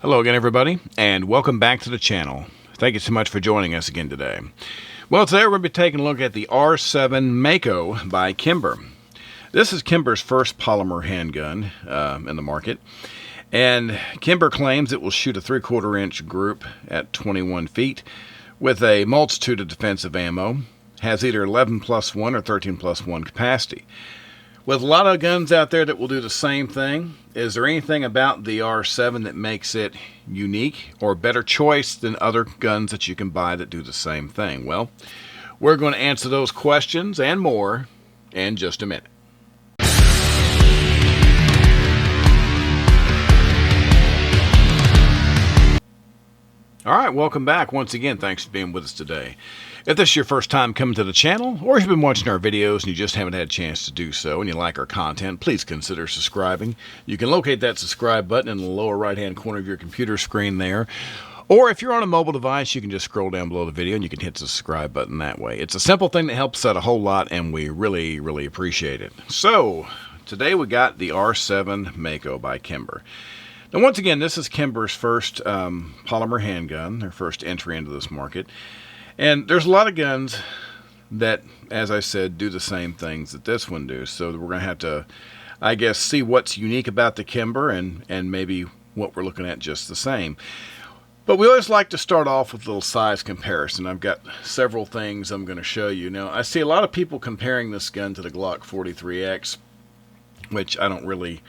Hello again, everybody, and welcome back to the channel. Thank you so much for joining us again today. Well, today we're going to be taking a look at the R7 Mako by Kimber. This is Kimber's first polymer handgun in the market, and Kimber claims it will shoot a 3/4 inch group at 21 feet with a multitude of defensive ammo, has either 11+1 or 13+1 capacity. With a lot of guns out there that will do the same thing, is there anything about the R7 that makes it unique or a better choice than other guns that you can buy that do the same thing? Well, we're going to answer those questions and more in just a minute. Alright, welcome back. Once again, thanks for being with us today. If this is your first time coming to the channel, or if you've been watching our videos and you just haven't had a chance to do so and you like our content, please consider subscribing. You can locate that subscribe button in the lower right hand corner of your computer screen there. Or if you're on a mobile device, you can just scroll down below the video and you can hit the subscribe button that way. It's a simple thing that helps out a whole lot, and we really appreciate it. So, today we got the R7 Mako by Kimber. Now, once again, this is Kimber's first polymer handgun, their first entry into this market. And there's a lot of guns that, as I said, do the same things that this one do. So we're going to have to, I guess, see what's unique about the Kimber and maybe what we're looking at just the same. But we always like to start off with a little size comparison. I've got several things I'm going to show you. Now, I see a lot of people comparing this gun to the Glock 43X, which I don't really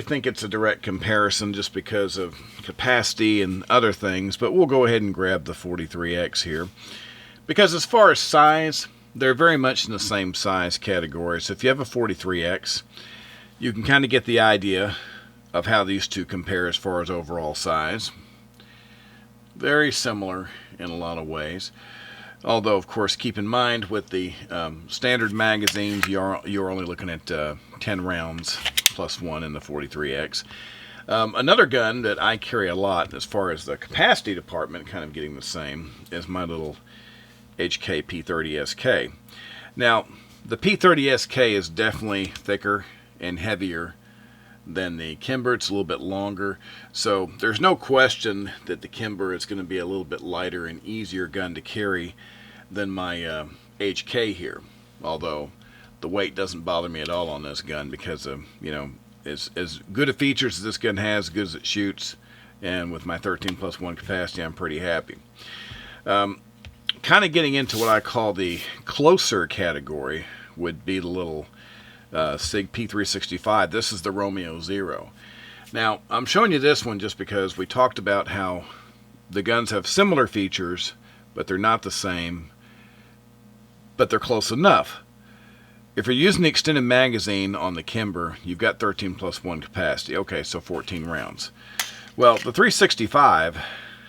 think it's a direct comparison just because of capacity and other things, but we'll go ahead and grab the 43X here. Because as far as size, they're very much in the same size category. So if you have a 43X, you can kind of get the idea of how these two compare as far as overall size. Very similar in a lot of ways. Although, of course, keep in mind with the standard magazines, you're only looking at 10 rounds plus one in the 43X. Another gun that I carry a lot as far as the capacity department, kind of getting the same, is my little HK P30SK. Now, the P30SK is definitely thicker and heavier than the Kimber. It's a little bit longer, so there's no question that the Kimber is going to be a little bit lighter and easier gun to carry than my HK here. Although the weight doesn't bother me at all on this gun because of, you know, as good a features as this gun has, as good as it shoots, and with my 13+1 capacity, I'm pretty happy. Kind of getting into what I call the closer category would be the little SIG P365. This is the Romeo Zero. Now, I'm showing you this one just because we talked about how the guns have similar features, but they're not the same, but they're close enough. If you're using the extended magazine on the Kimber, you've got 13+1 capacity. Okay, so 14 rounds. Well, the 365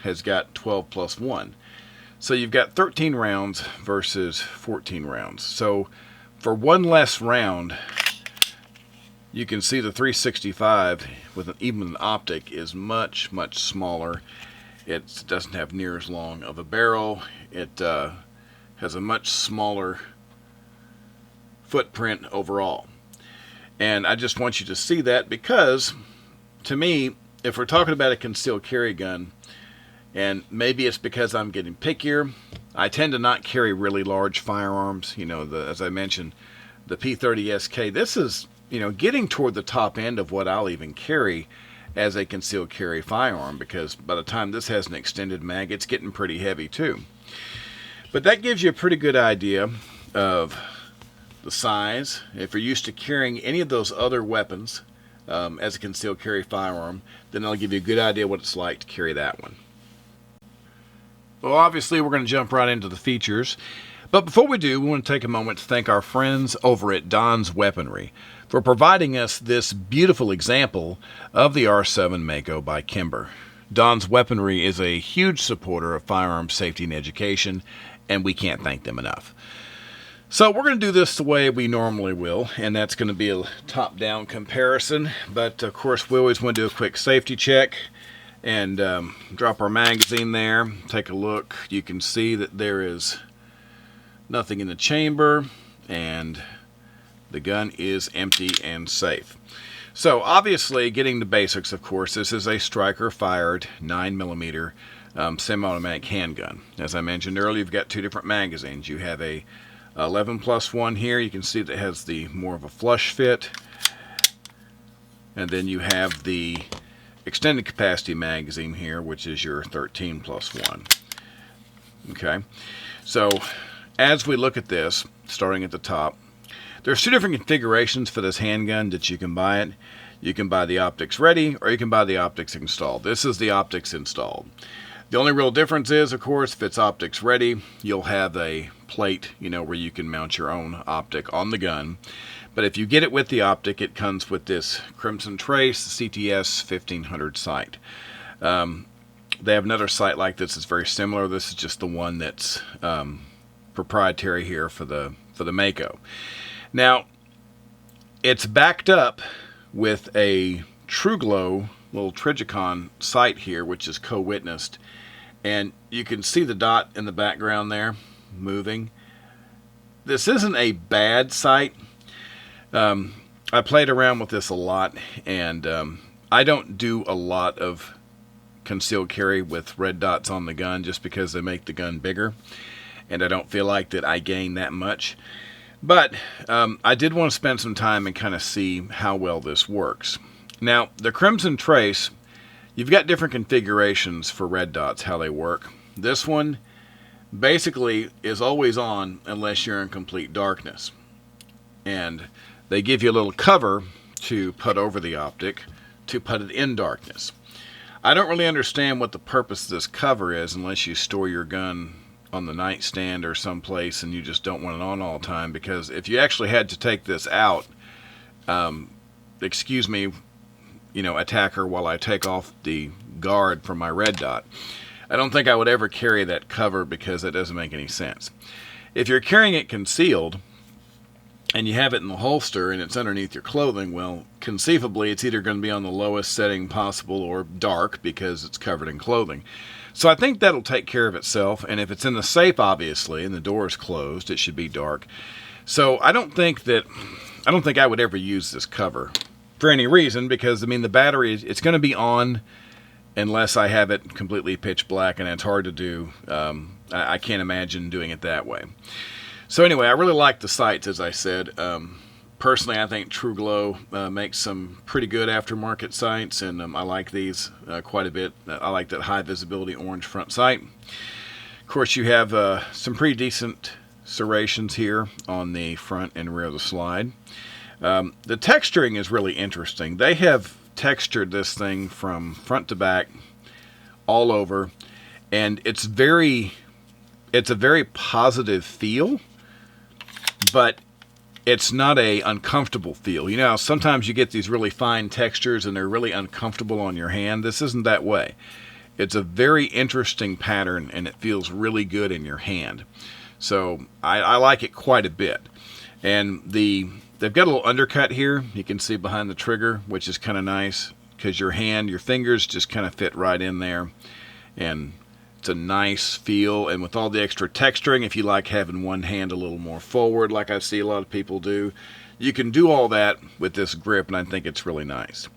has got 12+1. So you've got 13 rounds versus 14 rounds. So for one less round, you can see the 365 with even an optic is much smaller. It doesn't have near as long of a barrel. It has a much smaller footprint overall. And I just want you to see that because, to me, if we're talking about a concealed carry gun, and maybe it's because I'm getting pickier, I tend to not carry really large firearms. You know, as I mentioned, the P30SK, this is, you know, getting toward the top end of what I'll even carry as a concealed carry firearm, because by the time this has an extended mag, it's getting pretty heavy too. But that gives you a pretty good idea of the size. If you're used to carrying any of those other weapons as a concealed carry firearm, then I'll give you a good idea what it's like to carry that one. Well, obviously we're going to jump right into the features, but before we do, we want to take a moment to thank our friends over at Don's Weaponry for providing us this beautiful example of the R7 Mako by Kimber. Don's Weaponry is a huge supporter of firearm safety and education, and we can't thank them enough. So we're going to do this the way we normally will, and that's going to be a top-down comparison. But of course, we always want to do a quick safety check and drop our magazine there. Take a look. You can see that there is nothing in the chamber, and the gun is empty and safe. So obviously, getting the basics, of course, this is a striker-fired 9mm semi-automatic handgun. As I mentioned earlier, you've got two different magazines. You have a 11+1 here. You can see that has the more of a flush fit, and then you have the extended capacity magazine here, which is your 13+1. Okay, so as we look at this, starting at the top, there's two different configurations for this handgun that you can buy it. You can buy the optics ready, or you can buy the optics installed. This is the optics installed. The only real difference is, of course, if it's optics ready, you'll have a plate, where you can mount your own optic on the gun. But if you get it with the optic, it comes with this Crimson Trace CTS 1500 sight. They have another sight like this that's very similar. This is just the one that's proprietary here for the Mako. Now, it's backed up with a TrueGlow little Trijicon sight here, which is co-witnessed. And you can see the dot in the background there moving. This isn't a bad sight. I played around with this a lot, and I don't do a lot of concealed carry with red dots on the gun just because they make the gun bigger, and I don't feel like that I gain that much. But I did want to spend some time and kind of see how well this works. Now, the Crimson Trace, you've got different configurations for red dots, how they work. This one basically is always on unless you're in complete darkness. And they give you a little cover to put over the optic to put it in darkness. I don't really understand what the purpose of this cover is unless you store your gun on the nightstand or someplace and you just don't want it on all the time, because if you actually had to take this out, excuse me, attacker, while I take off the guard from my red dot, I don't think I would ever carry that cover because that doesn't make any sense. If you're carrying it concealed and you have it in the holster and it's underneath your clothing, well, conceivably it's either going to be on the lowest setting possible or dark because it's covered in clothing. So I think that'll take care of itself, and if it's in the safe, obviously, and the door is closed, it should be dark. So I don't think I would ever use this cover for any reason, because, the battery, it's going to be on unless I have it completely pitch black, and it's hard to do. I can't imagine doing it that way. So anyway, I really like the sights, as I said. Personally, I think TrueGlow makes some pretty good aftermarket sights, and I like these quite a bit. I like that high visibility orange front sight. Of course, you have some pretty decent serrations here on the front and rear of the slide. The texturing is really interesting. They have textured this thing from front to back all over, and it's a very positive feel, but it's not a uncomfortable feel. Sometimes you get these really fine textures and they're really uncomfortable on your hand. This isn't that way. It's a very interesting pattern and it feels really good in your hand. So I like it quite a bit. And they've got a little undercut here. You can see behind the trigger, which is kind of nice because your fingers just kind of fit right in there. And it's a nice feel, and with all the extra texturing, if you like having one hand a little more forward like I see a lot of people do, you can do all that with this grip, and I think it's really nice.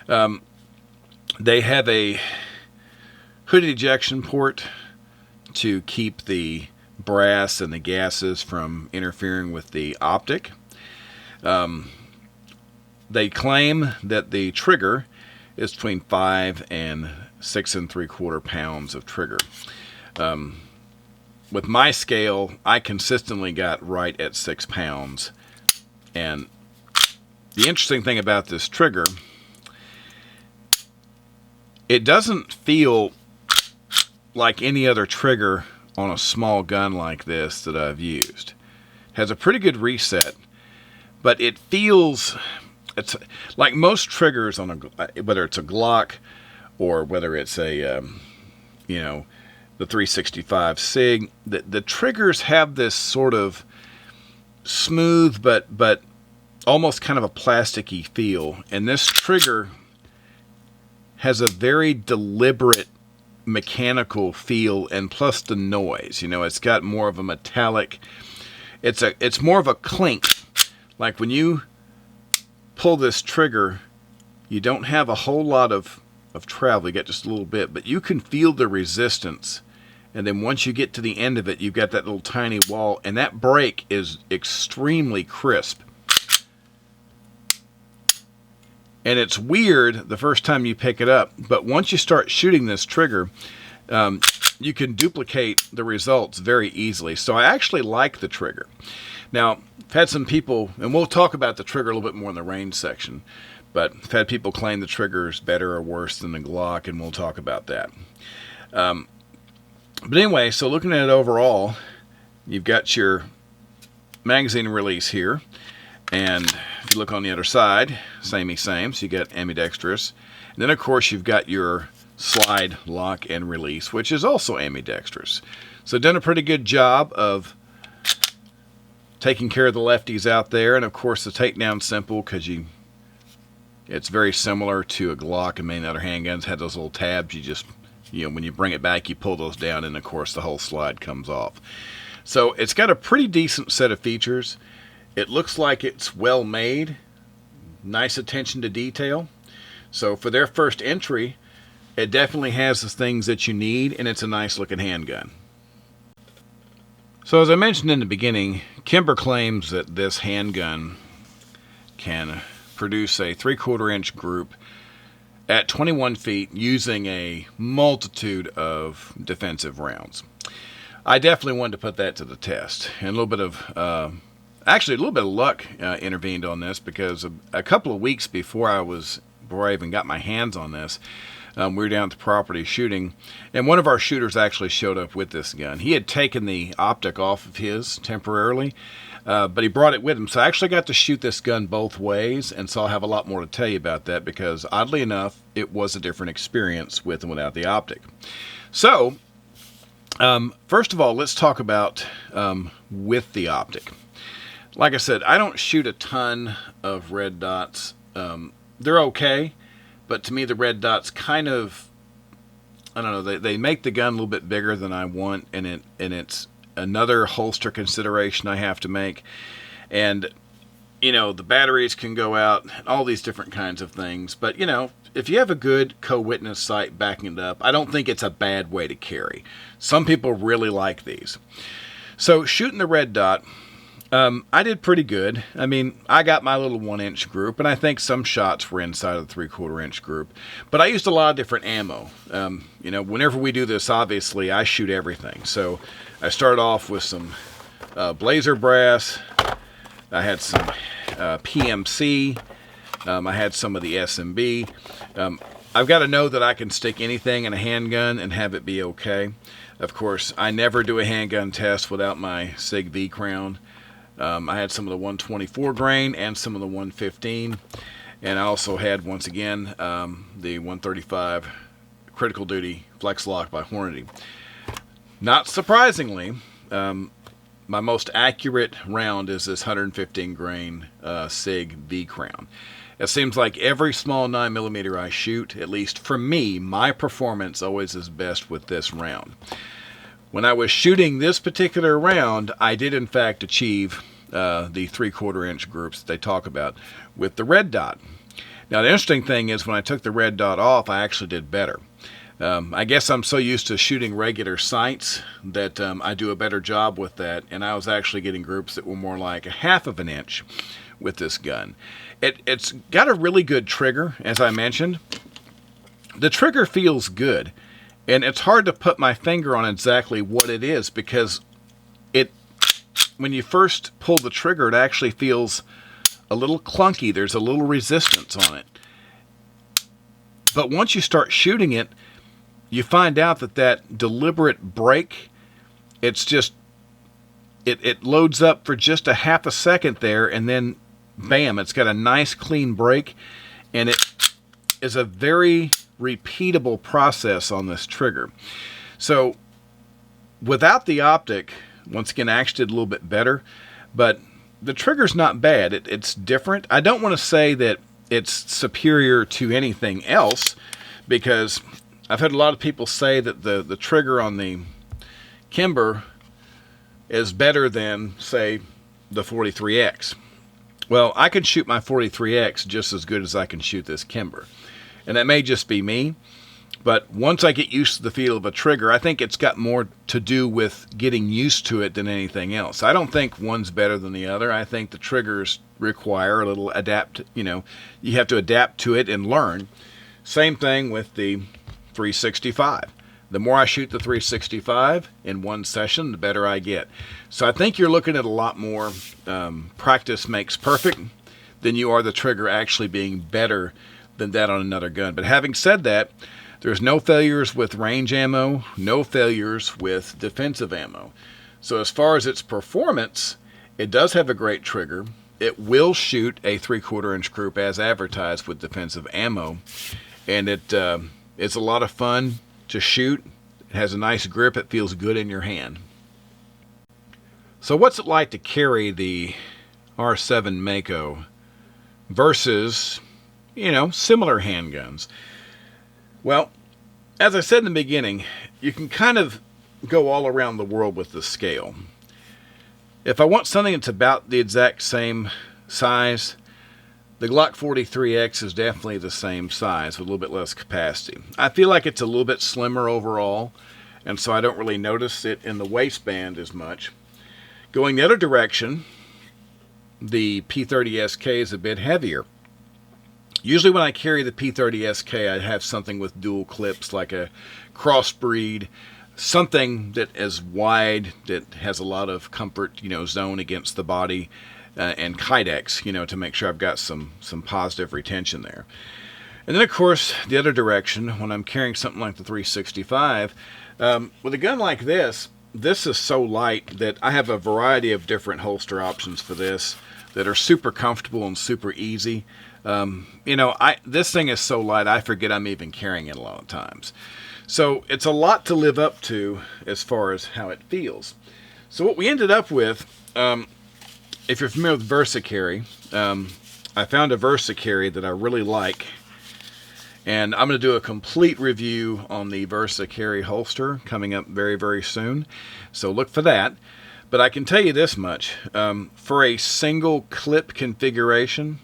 They have a hooded ejection port to keep the brass and the gases from interfering with the optic. They claim that the trigger is between 5 and 6 3/4 pounds of trigger. With my scale, I consistently got right at 6 pounds. And the interesting thing about this trigger, it doesn't feel like any other trigger on a small gun like this that I've used. It has a pretty good reset, but it feels, it's like most triggers on whether it's a Glock or whether it's a, the 365 SIG, the triggers have this sort of smooth but almost kind of a plasticky feel. And this trigger has a very deliberate mechanical feel, and plus the noise. It's got more of a metallic, it's more of a clink. Like when you pull this trigger, you don't have a whole lot of travel. You got just a little bit, but you can feel the resistance. And then once you get to the end of it, you've got that little tiny wall, and that break is extremely crisp. And it's weird the first time you pick it up, but once you start shooting this trigger, you can duplicate the results very easily. So I actually like the trigger. Now, I've had some people, and we'll talk about the trigger a little bit more in the range section, but I've had people claim the trigger is better or worse than the Glock, and we'll talk about that. But anyway, so looking at it overall, you've got your magazine release here. And if you look on the other side, samey same. So you got ambidextrous. And then, of course, you've got your slide, lock, and release, which is also ambidextrous. So done a pretty good job of taking care of the lefties out there. And, of course, the takedown's simple because it's very similar to a Glock. And many other handguns had those little tabs. You just... when you bring it back, you pull those down, and of course the whole slide comes off. So it's got a pretty decent set of features. It looks like it's well made, nice attention to detail. So for their first entry, it definitely has the things that you need, and it's a nice looking handgun. So as I mentioned in the beginning, Kimber claims that this handgun can produce a 3/4 inch group at 21 feet using a multitude of defensive rounds. I definitely wanted to put that to the test. And a little bit of, actually a little bit of luck intervened on this, because a couple of weeks before I even got my hands on this, we were down at the property shooting, and one of our shooters actually showed up with this gun. He had taken the optic off of his temporarily, but he brought it with him. So I actually got to shoot this gun both ways, and so I'll have a lot more to tell you about that, because oddly enough, it was a different experience with and without the optic. So, first of all, let's talk about with the optic. Like I said, I don't shoot a ton of red dots. They're okay, but to me the red dots kind of, I don't know, they make the gun a little bit bigger than I want, and it's another holster consideration I have to make. And the batteries can go out, all these different kinds of things. But if you have a good co-witness sight backing it up, I don't think it's a bad way to carry. Some people really like these. So shooting the red dot, I did pretty good. I mean, I got my little 1 inch group, and I think some shots were inside of the 3/4 inch group. But I used a lot of different ammo. Whenever we do this, obviously, I shoot everything. So I started off with some Blazer brass. I had some PMC. I had some of the SMB. I've got to know that I can stick anything in a handgun and have it be okay. Of course, I never do a handgun test without my SIG V Crown. I had some of the 124 grain and some of the 115. And I also had, once again, the 135 Critical Duty Flex Lock by Hornady. Not surprisingly, my most accurate round is this 115 grain SIG V Crown. It seems like every small 9mm I shoot, at least for me, my performance always is best with this round. When I was shooting this particular round, I did in fact achieve the 3/4 inch groups that they talk about with the red dot. Now the interesting thing is, when I took the red dot off, I actually did better. I guess I'm so used to shooting regular sights that I do a better job with that, and I was actually getting groups that were more like 1/2 inch with this gun. It's got a really good trigger, as I mentioned. The trigger feels good, and it's hard to put my finger on exactly what it is, because when you first pull the trigger, it actually feels a little clunky. There's a little resistance on it. But once you start shooting it, you find out that deliberate break, it's just, it loads up for just a 1/2 second there, and then bam, it's got a nice clean break, and it is a very repeatable process on this trigger. So without the optic, once again, I actually did a little bit better, but the trigger's not bad. It's different. I don't want to say that it's superior to anything else, because I've had a lot of people say that the trigger on the Kimber is better than, say, the 43X. Well, I can shoot my 43X just as good as I can shoot this Kimber. And that may just be me, but once I get used to the feel of a trigger, I think it's got more to do with getting used to it than anything else. I don't think one's better than the other. I think the triggers require a little you have to adapt to it and learn. Same thing with the 365. The more I shoot the 365 in one session, the better I get. So I think you're looking at a lot more practice makes perfect than you are the trigger actually being better than that on another gun. But having said that, there's no failures with range ammo, no failures with defensive ammo. So as far as its performance, it does have a great trigger. It will shoot a 3/4 inch group as advertised with defensive ammo. And it's a lot of fun to shoot. It has a nice grip. It feels good in your hand. So what's it like to carry the R7 Mako versus, similar handguns? Well, as I said in the beginning, you can kind of go all around the world with the scale. If I want something that's about the exact same size, the Glock 43X is definitely the same size with a little bit less capacity. I feel like it's a little bit slimmer overall, and so I don't really notice it in the waistband as much. Going the other direction, the P30SK is a bit heavier. Usually when I carry the P30SK, I have something with dual clips, like a crossbreed, something that is wide, that has a lot of comfort, zone against the body, and Kydex, to make sure I've got some positive retention there. And then, of course, the other direction, when I'm carrying something like the 365, with a gun like this is so light that I have a variety of different holster options for this that are super comfortable and super easy. This thing is so light, I forget I'm even carrying it a lot of times. So it's a lot to live up to as far as how it feels. So what we ended up with, if you're familiar with VersaCarry, I found a VersaCarry that I really like, and I'm going to do a complete review on the VersaCarry holster coming up very, very soon. So look for that. But I can tell you this much. For a single clip configuration,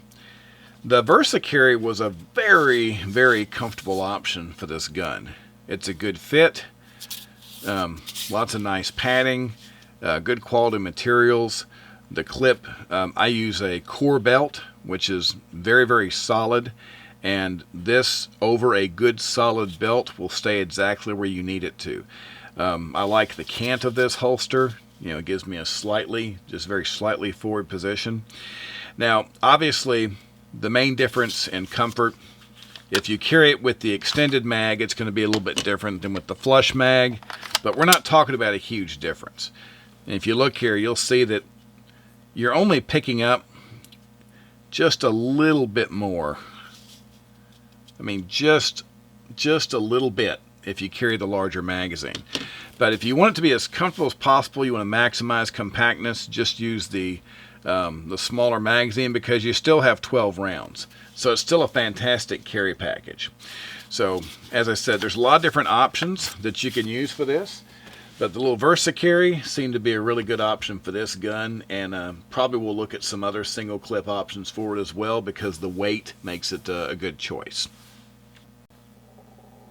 the VersaCarry was a very, very comfortable option for this gun. It's a good fit, lots of nice padding, good quality materials. The clip, I use a core belt, which is very, very solid, and this over a good solid belt will stay exactly where you need it to. I like the cant of this holster. It gives me a just very slightly forward position. Now, obviously, the main difference in comfort, if you carry it with the extended mag, it's going to be a little bit different than with the flush mag, but we're not talking about a huge difference. And if you look here, you'll see that you're only picking up just a little bit more. I mean, just a little bit if you carry the larger magazine. But if you want it to be as comfortable as possible, you want to maximize compactness, just use the smaller magazine, because you still have 12 rounds. So it's still a fantastic carry package. So, as I said, there's a lot of different options that you can use for this. But the little VersaCarry seemed to be a really good option for this gun, and probably we'll look at some other single clip options for it as well, because the weight makes it a good choice.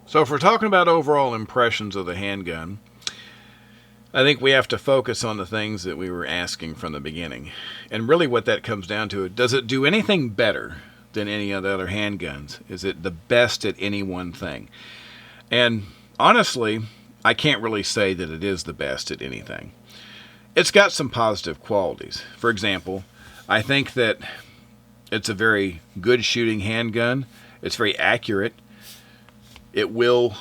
So if we're talking about overall impressions of the handgun, I think we have to focus on the things that we were asking from the beginning. And really what that comes down to, does it do anything better than any of the other handguns? Is it the best at any one thing? And honestly, I can't really say that it is the best at anything. It's got some positive qualities. For example, I think that it's a very good shooting handgun. It's very accurate. It will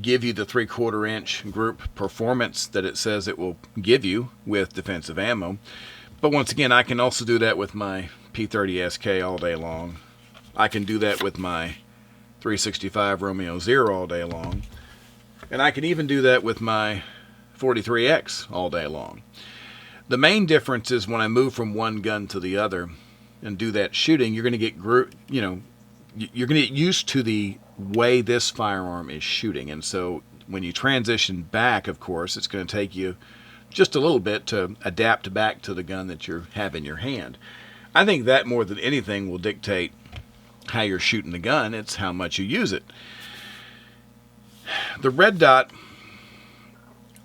give you the 3/4 inch group performance that it says it will give you with defensive ammo. But once again, I can also do that with my P30SK all day long. I can do that with my 365 Romeo 0 all day long. And I can even do that with my 43X all day long. The main difference is when I move from one gun to the other and do that shooting, you're going to get you're going to get used to the way this firearm is shooting. And so when you transition back, of course, it's going to take you just a little bit to adapt back to the gun that you have in your hand. I think that more than anything will dictate how you're shooting the gun. It's how much you use it. The red dot,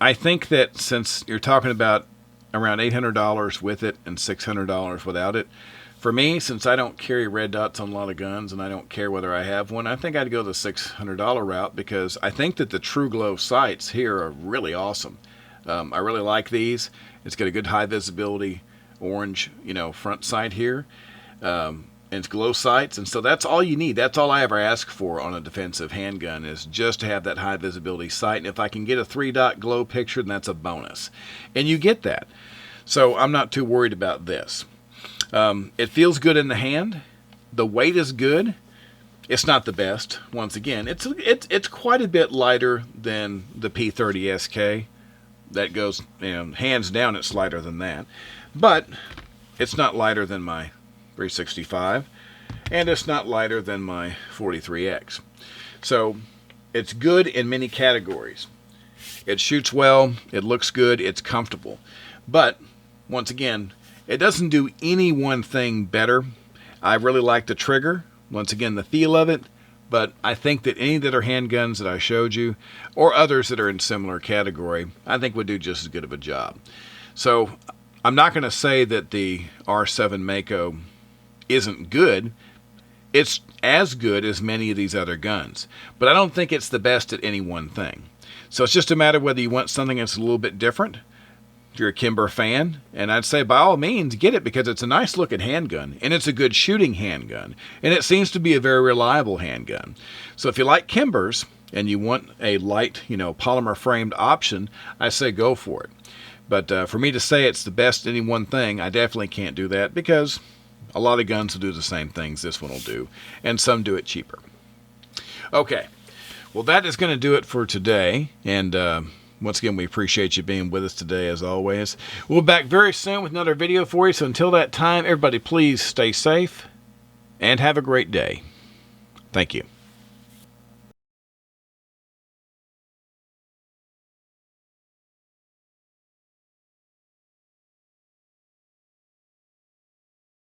I think that since you're talking about around $800 with it and $600 without it, for me, since I don't carry red dots on a lot of guns and I don't care whether I have one, I think I'd go the $600 route, because I think that the True Glow sights here are really awesome. I really like these. It's got a good high visibility orange, front sight here. And it's glow sights, and so that's all you need. That's all I ever ask for on a defensive handgun, is just to have that high visibility sight. And if I can get a 3-dot glow picture, then that's a bonus. And you get that. So I'm not too worried about this. It feels good in the hand. The weight is good. It's not the best. Once again, it's quite a bit lighter than the P30 SK. That goes, hands down, it's lighter than that. But it's not lighter than my 365, and it's not lighter than my 43X. So it's good in many categories. It shoots well, it looks good, it's comfortable. But once again, it doesn't do any one thing better. I really like the trigger, once again, the feel of it, but I think that any that are handguns that I showed you, or others that are in similar category, I think would do just as good of a job. So I'm not going to say that the R7 Mako isn't good. It's as good as many of these other guns, but I don't think it's the best at any one thing. So it's just a matter of whether you want something that's a little bit different. If you're a Kimber fan, and I'd say by all means get it, because it's a nice looking handgun and it's a good shooting handgun, and it seems to be a very reliable handgun. So if you like Kimber's and you want a light, polymer framed option, I say go for it. But for me to say it's the best at any one thing, I definitely can't do that, because a lot of guns will do the same things this one will do, and some do it cheaper. Okay, well, that is going to do it for today, and once again, we appreciate you being with us today, as always. We'll be back very soon with another video for you, so until that time, everybody please stay safe and have a great day. Thank you.